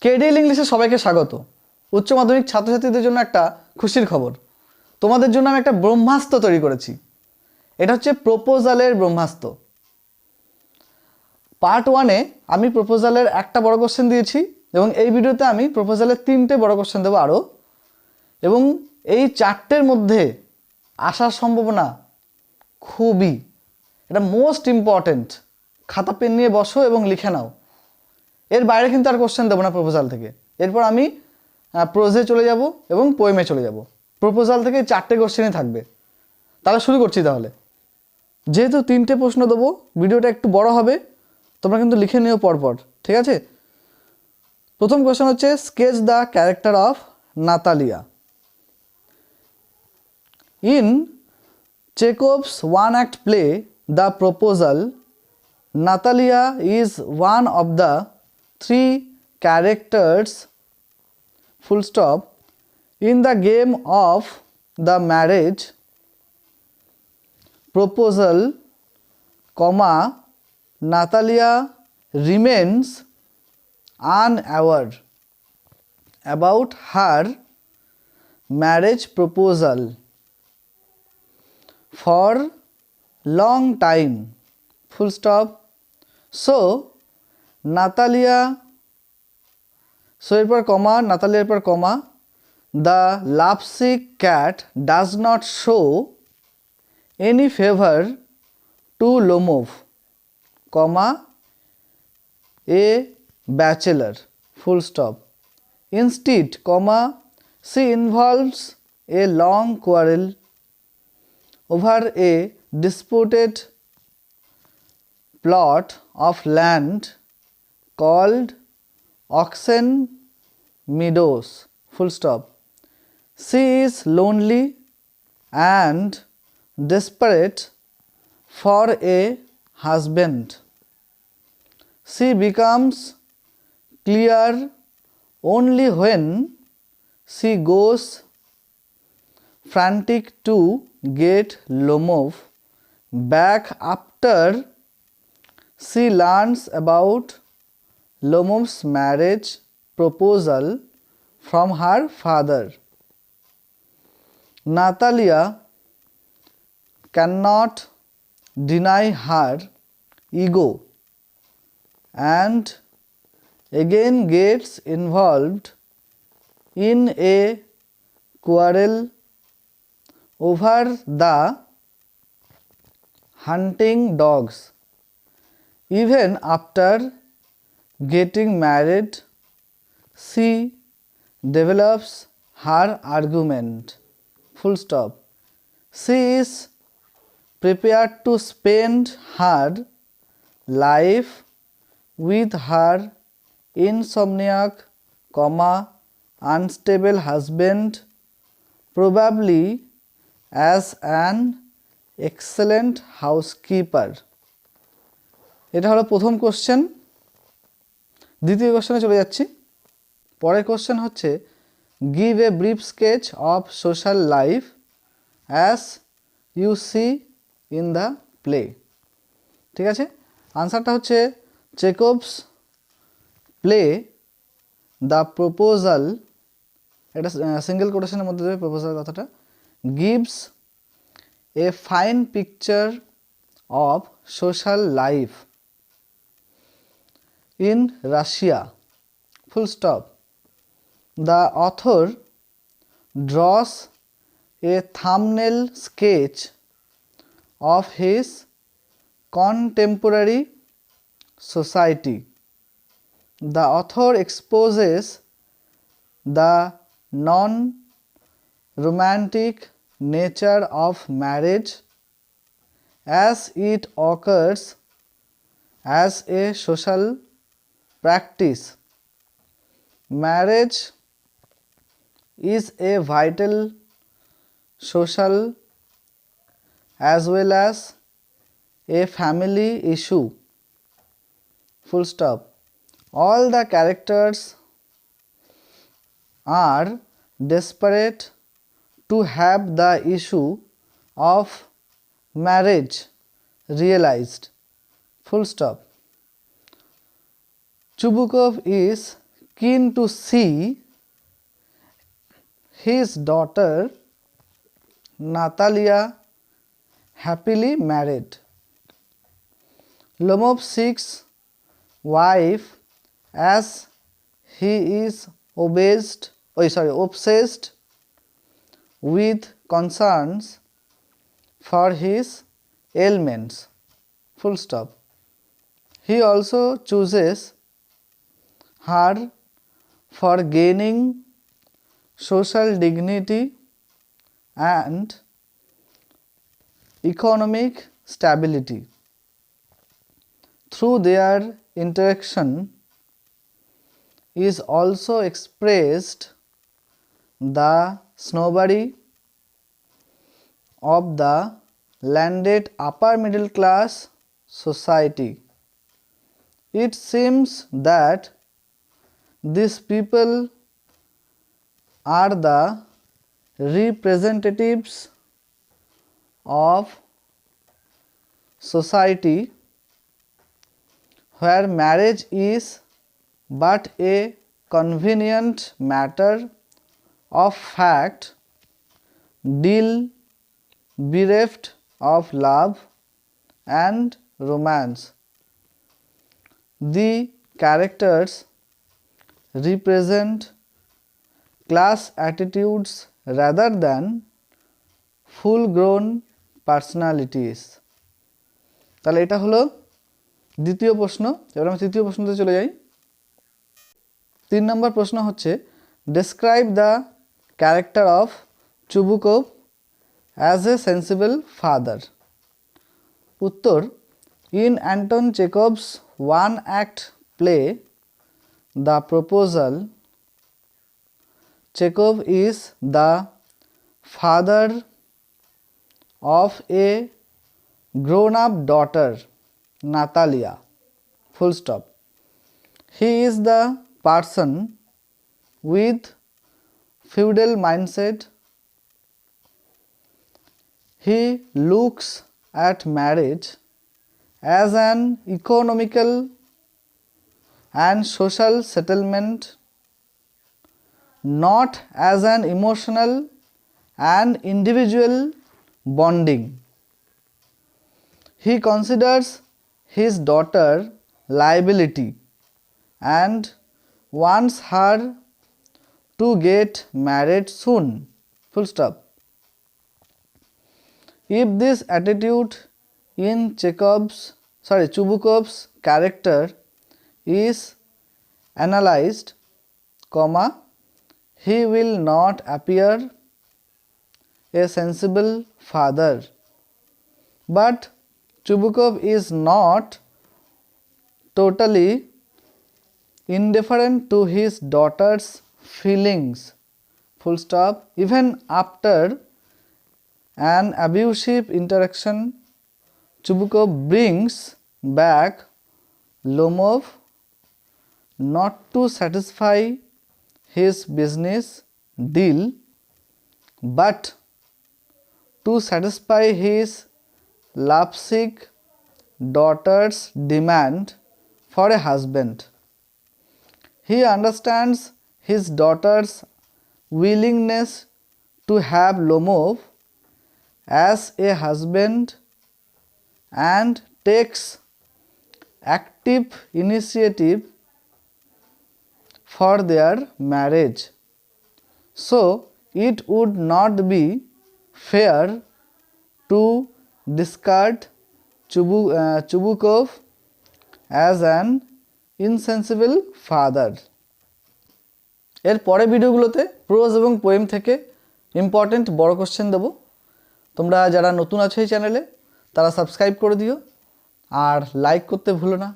কেডিএল ইংলিশে সবাইকে স্বাগত। উচ্চ মাধ্যমিক ছাত্রছাত্রীদের জন্য একটা খুশির খবর। তোমাদের জন্য আমি একটা ব্রহ্মাস্ত্র তৈরি করেছি। এটা হচ্ছে প্রপোজালের ব্রহ্মাস্ত্র। পার্ট 1-এ আমি প্রপোজালের একটা বড় কোশ্চেন দিয়েছি এবং এই ভিডিওতে আমি প্রপোজালের 3টে বড় কোশ্চেন দেবো আরও, এবং এই 4টের মধ্যে আসার সম্ভাবনা খুবই, এটা মোস্ট ইম্পর্ট্যান্ট। খাতা পেন নিয়ে বসো এবং লিখে নাও। এর বাইরে কিন্তু আর কোশ্চেন দেবো না প্রপোজাল থেকে। এরপর আমি প্রোজে চলে যাব এবং পোয়েমে চলে যাব। প্রপোজাল থেকে 4টে কোশ্চেনই থাকবে। তাহলে শুরু করছি। তাহলে যেহেতু 3টে প্রশ্ন দেবো, ভিডিওটা একটু বড় হবে, তোমরা কিন্তু লিখে নিও পরপর, ঠিক আছে? প্রথম কোশ্চেন হচ্ছে, sketch the character of Natalia. In Chekhov's one-act play the proposal, Natalia is one of the 3 characters full stop in the game of the marriage proposal, comma, Natalia remains unaware about her marriage proposal for long time, full stop. So Natalia, so এরপর কমা, নাতালিয়ার এরপর কমা, the lovesick cat does not show any favor to Lomov, comma, a bachelor, full stop. Instead, comma, she involves a long quarrel over a disputed plot of land called Oxen Meadows, full stop. She is lonely and desperate for a husband. She becomes clear only when she goes frantic to get Lomov back after she learns about Lomov's marriage proposal from her father. Natalia cannot deny her ego and again gets involved in a quarrel over the hunting dogs. Even after getting married, she develops her argument, full stop. She is prepared to spend her life with her insomniac, comma, unstable husband, probably as an excellent housekeeper. এটা হলো প্রথম question. দ্বিতীয় কোশ্চেনে চলে যাচ্ছি। পরের question হচ্ছে, give a brief sketch of social life as you see in the play. ঠিক আছে, আনসারটা হচ্ছে, চেকভস প্লে দ্য প্রপোজাল, এটা সিঙ্গেল কোটেশনের মধ্যে দেবে প্রপোজাল কথাটা, gives a fine picture of social life in Russia, full stop. The author draws a thumbnail sketch of his contemporary society. The author exposes the non-romantic nature of marriage as it occurs as a social practice. Marriage is a vital social as well as a family issue, full stop. All the characters are desperate to have the issue of marriage realized, full stop. Chubukov is keen to see his daughter Natalia happily married. Lomov seeks wife as he is obsessed with concerns for his ailments. Full stop. He also chooses her for gaining social dignity and economic stability. Through their interaction is also expressed the snobbery of the landed upper middle class society. It seems that these people are the representatives of society where marriage is but a convenient matter of fact, deal bereft of love and romance. The characters represent class attitudes rather than full grown personalities. তাহলে এটা হলো দ্বিতীয় প্রশ্ন। এবার আমরা তৃতীয় প্রশ্নতে চলে যাই। 3 নম্বর প্রশ্ন হচ্ছে describe the character of Chubukov as a sensible father. উত্তর, in Anton Chekhov's one act play the proposal, Chekhov is the father of a grown-up daughter, Natalia. Full stop. He is the person with feudal mindset. He looks at marriage as an economical and social settlement, not as an emotional and individual bonding. He considers his daughter liability and wants her to get married soon. Full stop. If this attitude in Chubukov's character is analyzed, he will not appear a sensible father. But Chubukov is not totally indifferent to his daughter's feelings. Full stop. Even after an abusive interaction, Chubukov brings back Lomov not to satisfy his business deal but to satisfy his lovesick daughter's demand for a husband. He understands his daughter's willingness to have Lomov as a husband and takes active initiative for their marriage. So it would not be fair to discard Chubukov as an insensible father. এর পরে ভিডিওগুলোতে pros এবং poem থেকে important বড় question দেব। তোমরা যারা নতুন আছো এই চ্যানেলে তারা সাবস্ক্রাইব করে দিও আর লাইক করতে ভুলো না।